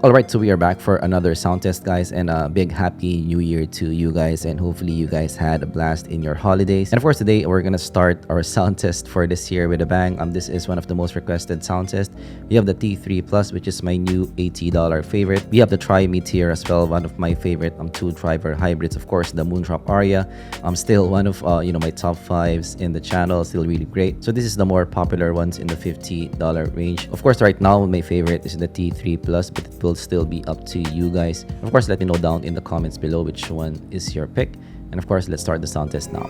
Alright, so we are back for another sound test, guys, and a big happy new year to you guys, and hopefully you guys had a blast in your holidays. And of course, today we're gonna start our sound test for this year with a bang. This is one of the most requested sound tests. We have the T3 Plus, which is my new $80 favorite. We have the Meteor as well, one of my favorite two driver hybrids. Of course, the Moondrop Aria, still one of my top fives in the channel, still really great. So this is the more popular ones in the $50 range. Of course, right now my favorite is the T3 Plus, but it will still be up to you guys. Of course, let me know down in the comments below which one is your pick. And of course, let's start the sound test now.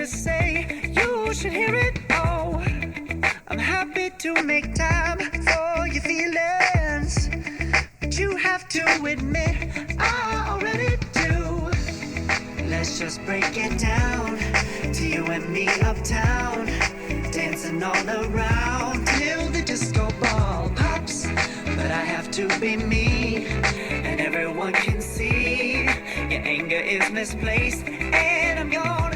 Say you should hear it. Oh, I'm happy to make time for your feelings, but you have to admit I already do. Let's just break it down to you and me uptown, dancing all around till the disco ball pops. But I have to be me, and everyone can see your anger is misplaced, and I'm gonna